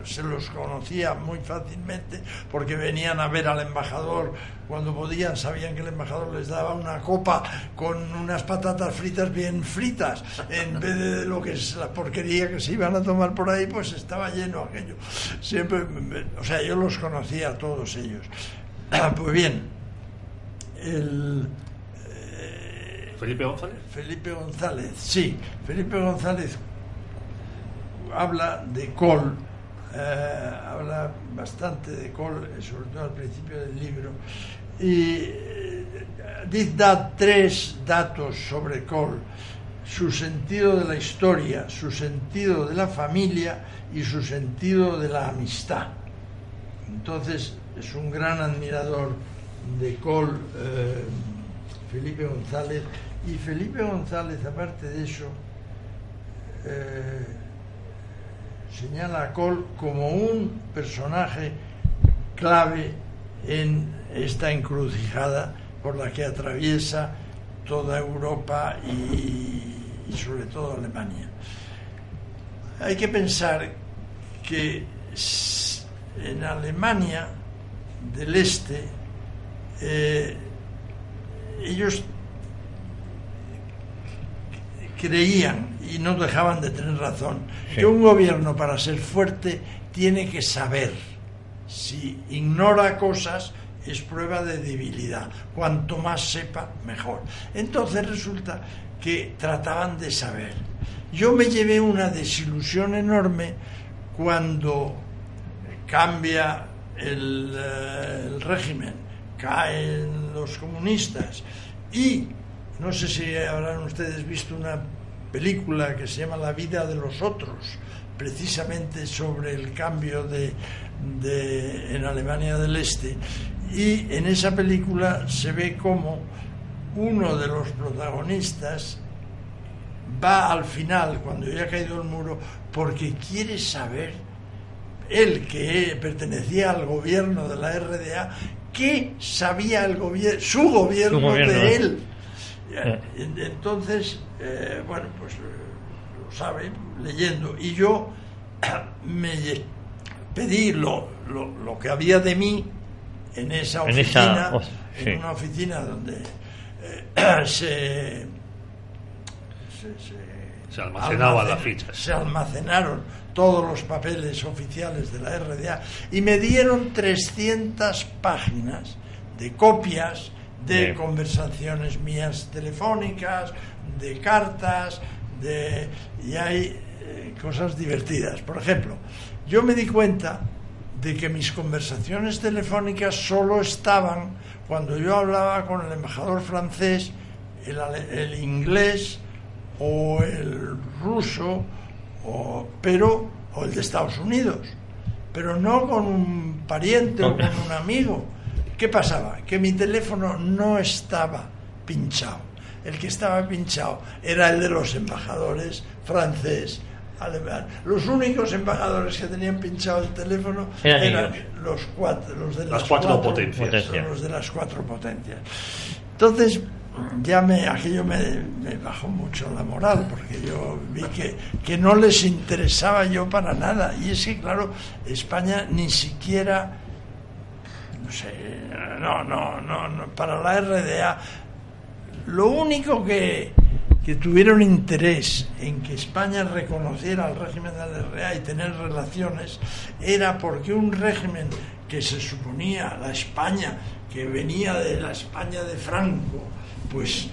se los conocía muy fácilmente porque venían a ver al embajador cuando podían, sabían que el embajador les daba una copa con unas patatas fritas bien fritas en vez de lo que es la porquería que se iban a tomar por ahí, pues estaba lleno aquello. Siempre, o sea, yo los conocía a todos ellos. Pues bien, ¿Felipe González? Felipe González, sí. Felipe González habla de Kohl, habla bastante de Kohl, sobre todo al principio del libro, y da 3 datos sobre Kohl: su sentido de la historia, su sentido de la familia y su sentido de la amistad. Entonces, es un gran admirador de Kohl, Felipe González. Y Felipe González, aparte de eso, señala a Kohl como un personaje clave en esta encrucijada por la que atraviesa toda Europa y sobre todo Alemania. Hay que pensar que en Alemania del Este ellos creían, y no dejaban de tener razón, que un gobierno, para ser fuerte, tiene que saber. Si ignora cosas, es prueba de debilidad. Cuanto más sepa, mejor. Entonces resulta que trataban de saber. Yo me llevé una desilusión enorme cuando cambia el régimen, caen los comunistas y no sé si habrán ustedes visto una película que se llama La vida de los otros, precisamente sobre el cambio en Alemania del Este, y en esa película se ve cómo uno de los protagonistas va al final, cuando ya ha caído el muro, porque quiere saber, él que pertenecía al gobierno de la RDA, qué sabía su gobierno de él. Entonces, bueno, pues lo sabe leyendo, y yo me pedí lo que había de mí en esa oficina, en una oficina donde se almacenaban las fichas, se almacenaron todos los papeles oficiales de la RDA, y me dieron 300 páginas de copias de conversaciones mías telefónicas, de cartas, y hay cosas divertidas. Por ejemplo, yo me di cuenta de que mis conversaciones telefónicas solo estaban cuando yo hablaba con el embajador francés, el inglés o el ruso o el de Estados Unidos, pero no con un pariente o con un amigo. ¿Qué pasaba? Que mi teléfono no estaba pinchado. El que estaba pinchado era el de los embajadores francés, alemán. Los únicos embajadores que tenían pinchado el teléfono eran los de las cuatro potencias. Los de las 4 potencias. Entonces, aquello me bajó mucho la moral, porque yo vi que no les interesaba yo para nada. Y es que, claro, España ni siquiera... No, para la RDA lo único que que tuvieron interés en que España reconociera el régimen de la RDA y tener relaciones, era porque un régimen que se suponía la España, que venía de la España de Franco, pues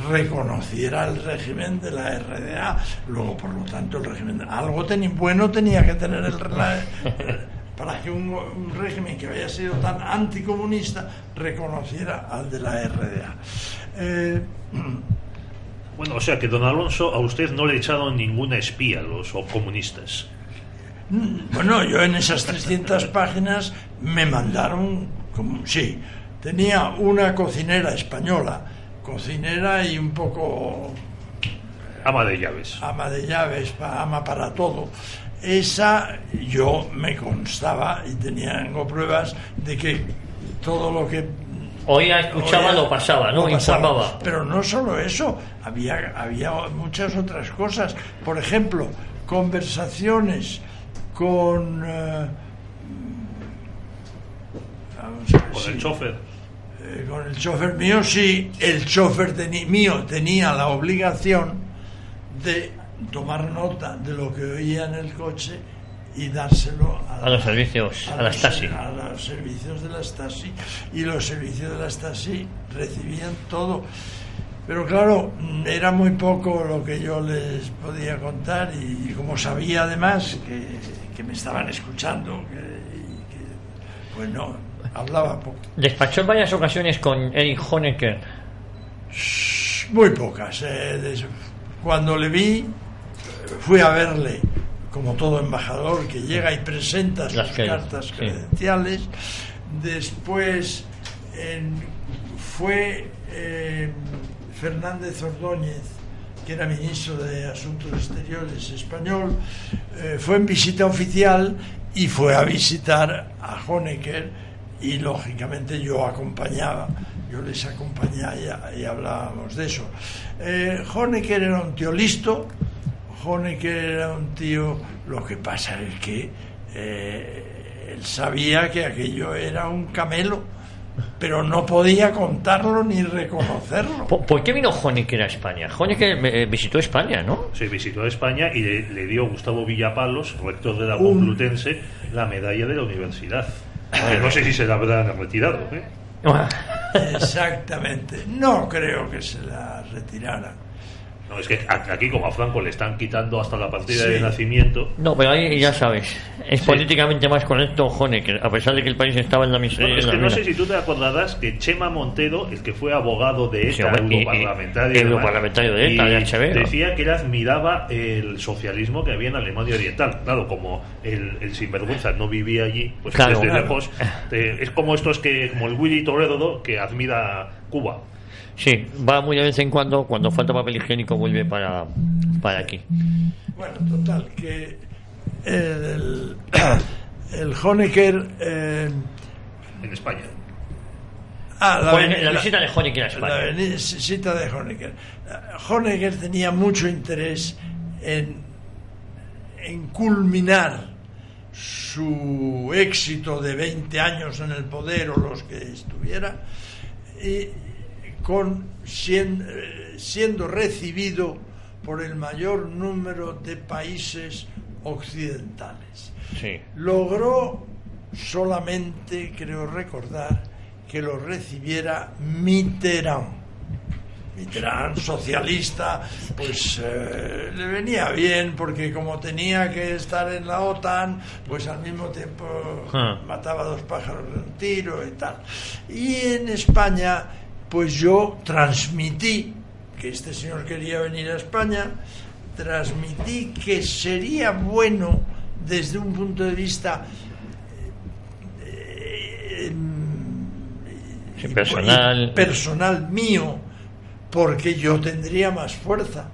reconociera el régimen de la RDA. Luego, por lo tanto, el régimen algo bueno tenía que tener para que un régimen que había sido tan anticomunista reconociera al de la RDA. Bueno, o sea que, don Alonso, a usted no le echaron ninguna espía los comunistas. Bueno, yo en esas 300 páginas me mandaron, sí, tenía una cocinera española, cocinera y un poco... ama de llaves, ama para todo. Esa yo me constaba y tengo pruebas de que todo lo que oía, escuchaba, lo pasaba, ¿no? Informaba. Pero no solo eso, había muchas otras cosas. Por ejemplo, conversaciones con el chofer. Con el chofer mío, sí. El chofer mío tenía la obligación de tomar nota de lo que oía en el coche y dárselo a los servicios, a la Stasi. A los servicios de la Stasi. Y los servicios de la Stasi recibían todo. Pero claro, era muy poco lo que yo les podía contar, y como sabía además que me estaban escuchando, pues no, hablaba poco. ¿Despachó en varias ocasiones con Erich Honecker? Muy pocas. Cuando le vi, fui a verle, como todo embajador que llega y presenta sus cartas credenciales. Sí. Después fue Fernández Ordóñez, que era ministro de Asuntos Exteriores español, fue en visita oficial y fue a visitar a Honecker, y lógicamente yo les acompañaba y hablábamos de eso. Honecker era un tío listo, Honecker era un tío, lo que pasa es que él sabía que aquello era un camelo, pero no podía contarlo ni reconocerlo. ¿Por qué vino Honecker a España? Honecker visitó España, ¿no? Sí, visitó España y le dio Gustavo Villapalos, rector de la Complutense, la medalla de la universidad. No sé si se la habrán retirado, ¿eh? Exactamente. No creo que se la retirara. No, es que aquí, como a Franco le están quitando hasta la partida de nacimiento. No, pero ahí ya sabes, es políticamente más correcto Honecker, a pesar de que el país estaba en la miseria. Bueno, es que no sé si tú te acordarás que Chema Montero, el que fue abogado de ETA, europarlamentario de ETA, de HB, decía que él admiraba el socialismo que había en Alemania Oriental. Claro, como el sinvergüenza no vivía allí, pues desde lejos es como estos como el Willy Toledo, que admira Cuba. Sí, va muy de vez en cuando falta papel higiénico vuelve para aquí. Bueno, total, que el Honecker en España. La visita de Honecker a España. La visita de Honecker. Honecker tenía mucho interés en culminar su éxito de 20 años en el poder, o los que estuviera, y siendo recibido por el mayor número de países occidentales. Sí. Logró solamente, creo recordar, que lo recibiera Mitterrand, socialista, pues le venía bien, porque como tenía que estar en la OTAN, pues al mismo tiempo mataba 2 pájaros de un tiro y tal. Y en España, pues yo transmití que este señor quería venir a España, transmití que sería bueno desde un punto de vista personal mío, porque yo tendría más fuerza,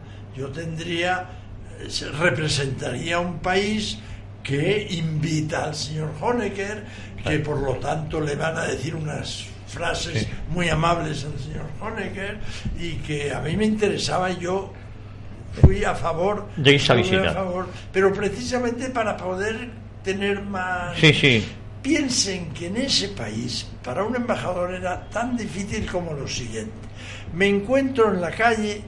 representaría un país que invita al señor Honecker, que por lo tanto le van a decir unas frases muy amables al señor Honecker, y que a mí me interesaba. Yo fui a favor de esa visita, pero precisamente para poder tener más. Piensen que en ese país para un embajador era tan difícil como lo siguiente: me encuentro en la calle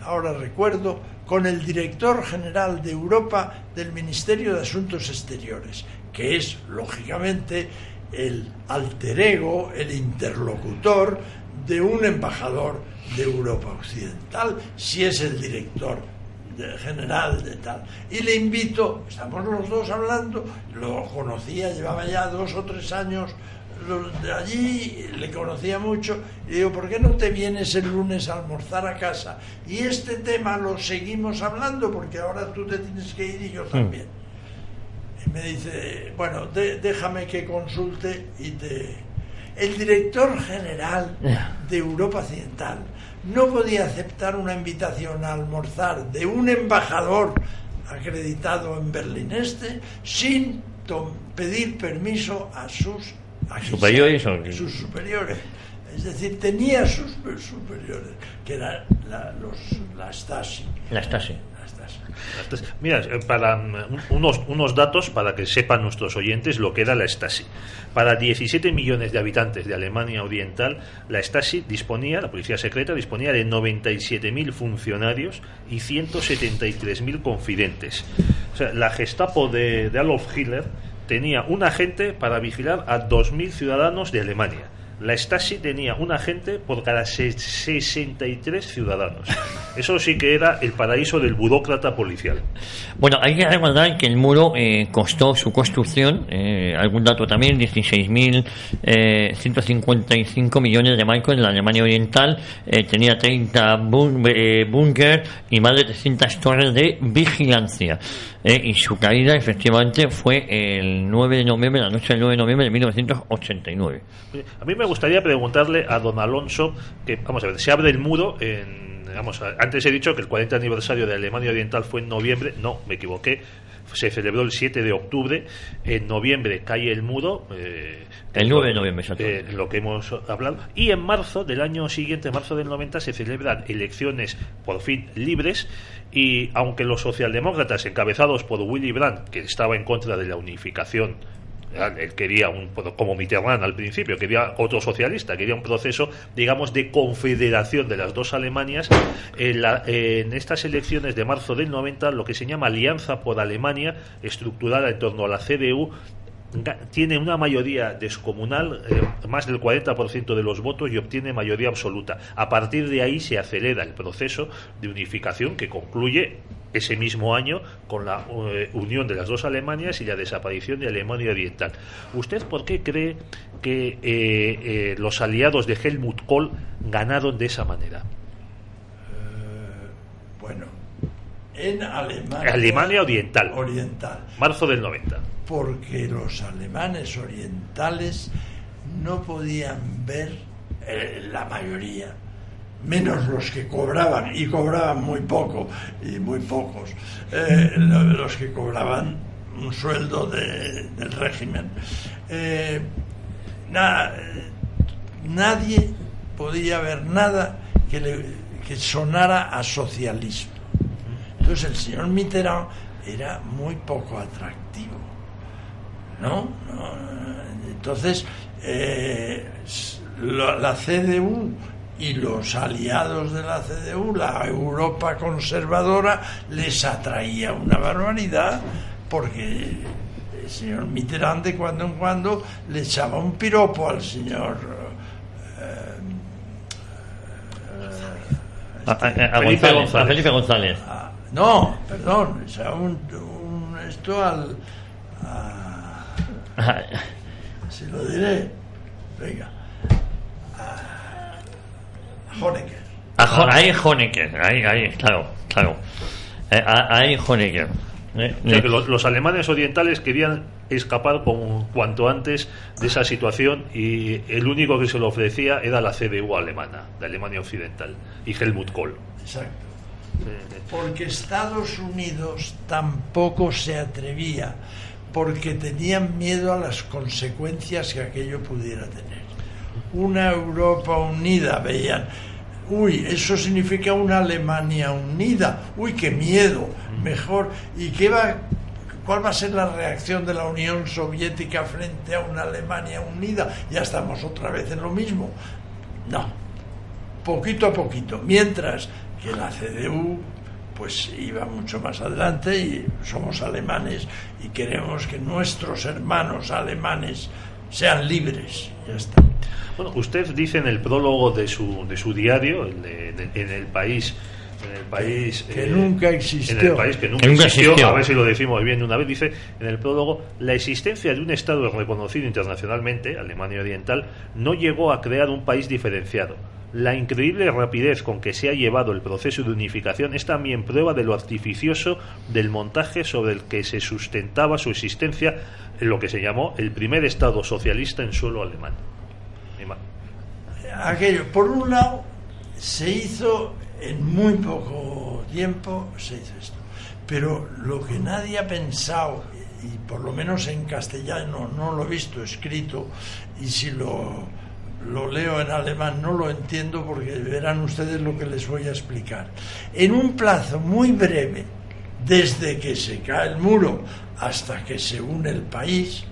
ahora recuerdo, con el director general de Europa del Ministerio de Asuntos Exteriores, que es, lógicamente, el alter ego, el interlocutor de un embajador de Europa Occidental, si es el director general de tal. Y le invito, estamos los dos hablando, lo conocía, llevaba ya 2 o 3 años de allí, le conocía mucho, y digo, ¿por qué no te vienes el lunes a almorzar a casa? Y este tema lo seguimos hablando, porque ahora tú te tienes que ir y yo también. Y me dice, bueno, déjame que consulte y te... El director general de Europa Occidental no podía aceptar una invitación a almorzar de un embajador acreditado en Berlín Este sin pedir permiso a sus superiores. Sus superiores. Es decir, tenía sus superiores, que eran la Stasi. La Stasi. Mira, para unos datos para que sepan nuestros oyentes lo que era la Stasi. Para 17 millones de habitantes de Alemania Oriental, la Stasi la policía secreta disponía de 97.000 funcionarios y 173.000 confidentes. O sea, la Gestapo de Adolf Hitler tenía un agente para vigilar a 2.000 ciudadanos de Alemania. La Stasi tenía un agente por cada 63 ciudadanos. Eso sí que era el paraíso del burócrata policial. Bueno, hay que recordar que el muro costó su construcción, algún dato también, 16.155 millones de marcos en la Alemania Oriental, tenía 30 búnker y más de 300 torres de vigilancia. Y su caída efectivamente fue el 9 de noviembre, la noche del 9 de noviembre de 1989. A mí me gustaría preguntarle a don Alonso, que vamos a ver, se abre el muro antes he dicho que el 40 aniversario de Alemania Oriental fue en noviembre, no, me equivoqué, se celebró el 7 de octubre, en noviembre cae el muro, el 9 de noviembre, exacto. Lo que hemos hablado, y en marzo del año siguiente, marzo del 90, se celebran elecciones por fin libres, y aunque los socialdemócratas encabezados por Willy Brandt, que estaba en contra de la unificación, él quería como Mitterrand al principio, quería otro socialista, quería un proceso, digamos, de confederación de las dos Alemanias. En estas elecciones de marzo del 90, lo que se llama Alianza por Alemania, estructurada en torno a la CDU, tiene una mayoría descomunal, más del 40% de los votos, y obtiene mayoría absoluta. A partir de ahí se acelera el proceso de unificación, que concluye ese mismo año con la unión de las dos Alemanias y la desaparición de Alemania Oriental. ¿Usted por qué cree que los aliados de Helmut Kohl ganaron de esa manera? Bueno, en Alemania Oriental, marzo del 90. Porque los alemanes orientales no podían ver, la mayoría, menos los que cobraban, y cobraban muy poco, y muy pocos, los que cobraban un sueldo del régimen. Nadie podía ver nada que sonara a socialismo. Entonces el señor Mitterrand era muy poco atractivo, ¿no? Entonces la CDU y los aliados de la CDU, la Europa conservadora, les atraía una barbaridad, porque el señor Mitterrand de cuando en cuando le echaba un piropo al señor Felipe González. No, perdón, le echaba esto se lo diré, venga, Honecker. Ahí Honecker, ahí, claro. Ahí Honecker. O sea, que los alemanes orientales querían escapar cuanto antes de esa situación, y el único que se lo ofrecía era la CDU alemana, de Alemania Occidental, y Helmut Kohl. Exacto. Porque Estados Unidos tampoco se atrevía, porque tenían miedo a las consecuencias que aquello pudiera tener. Una Europa unida, veían, uy, eso significa una Alemania unida, uy, qué miedo, mejor. ¿Y cuál va a ser la reacción de la Unión Soviética frente a una Alemania unida? Ya estamos otra vez en lo mismo. No, poquito a poquito, mientras que la CDU pues iba mucho más adelante, y somos alemanes y queremos que nuestros hermanos alemanes sean libres. Ya está. Bueno, usted dice en el prólogo de su diario, en el país que nunca existió. En el país que nunca existió, a ver si lo decimos bien de una vez, dice en el prólogo: la existencia de un Estado reconocido internacionalmente, Alemania Oriental, no llegó a crear un país diferenciado. La increíble rapidez con que se ha llevado el proceso de unificación es también prueba de lo artificioso del montaje sobre el que se sustentaba su existencia en lo que se llamó el primer Estado socialista en suelo alemán. Aquello, por un lado, se hizo en muy poco tiempo, se hizo esto. Pero lo que nadie ha pensado, y por lo menos en castellano no lo he visto escrito, y si lo leo en alemán no lo entiendo, porque verán ustedes lo que les voy a explicar. En un plazo muy breve, desde que se cae el muro hasta que se une el país,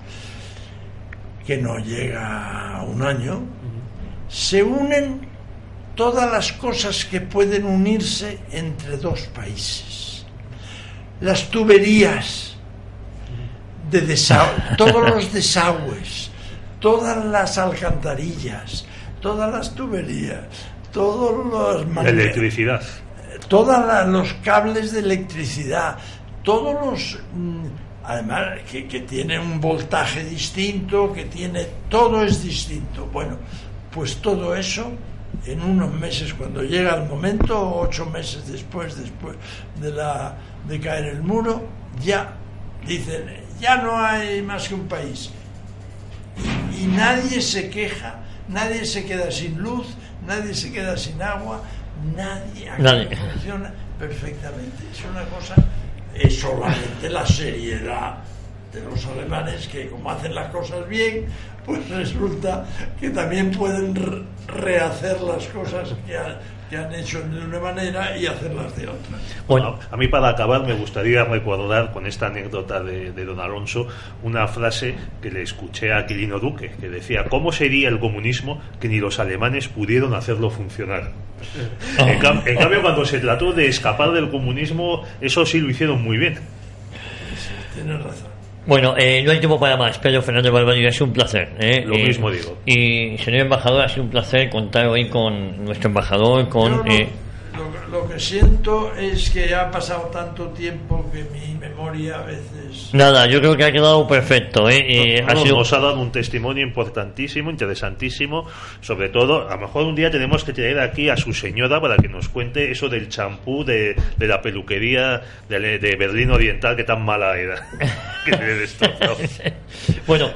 que no llega a un año, se unen todas las cosas que pueden unirse entre dos países. Las tuberías de todos los desagües, todas las alcantarillas, todas las tuberías, todos los electricidad, todos los cables de electricidad, todos los además que tiene un voltaje distinto, que tiene, todo es distinto. Bueno, pues todo eso en unos meses, cuando llega el momento, 8 meses después de caer el muro, ya dicen, ya no hay más que un país. Y nadie se queja, nadie se queda sin luz, nadie se queda sin agua, nadie. Funciona perfectamente. Es una cosa, es solamente la seriedad de los alemanes, que como hacen las cosas bien, pues resulta que también pueden rehacer las cosas que han hecho de una manera y hacerlas de otra. Bueno, a mí, para acabar, me gustaría recordar con esta anécdota de don Alonso una frase que le escuché a Quirino Duque, que decía: ¿cómo sería el comunismo que ni los alemanes pudieron hacerlo funcionar? En cambio, cuando se trató de escapar del comunismo, eso sí lo hicieron muy bien. Tienes razón. Bueno, no hay tiempo para más. Pedro Fernández Balvanera, ha sido un placer. Lo mismo digo. Y señor embajador, ha sido un placer contar hoy con nuestro embajador. Lo que siento es que ha pasado tanto tiempo que mi memoria a veces... Nada, yo creo que ha quedado perfecto. Nos ha dado un testimonio importantísimo, interesantísimo. Sobre todo, a lo mejor un día tenemos que traer aquí a su señora para que nos cuente eso del champú de la peluquería de Berlín Oriental, que tan mala era. Que se destrozó. Bueno,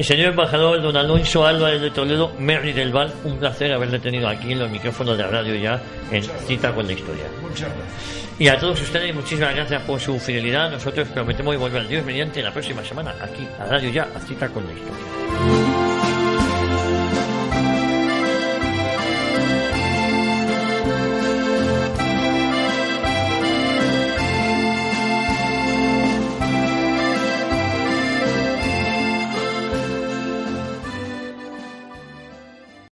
señor embajador don Alonso Álvarez de Toledo, Merry del Val, un placer haberle tenido aquí en los micrófonos de radio ya en Cita con la Historia. Muchas gracias. Y a todos ustedes, muchísimas gracias por su fidelidad. Nosotros prometemos volver, Dios mediante, la próxima semana aquí a Radio Ya, a Cita con la Historia.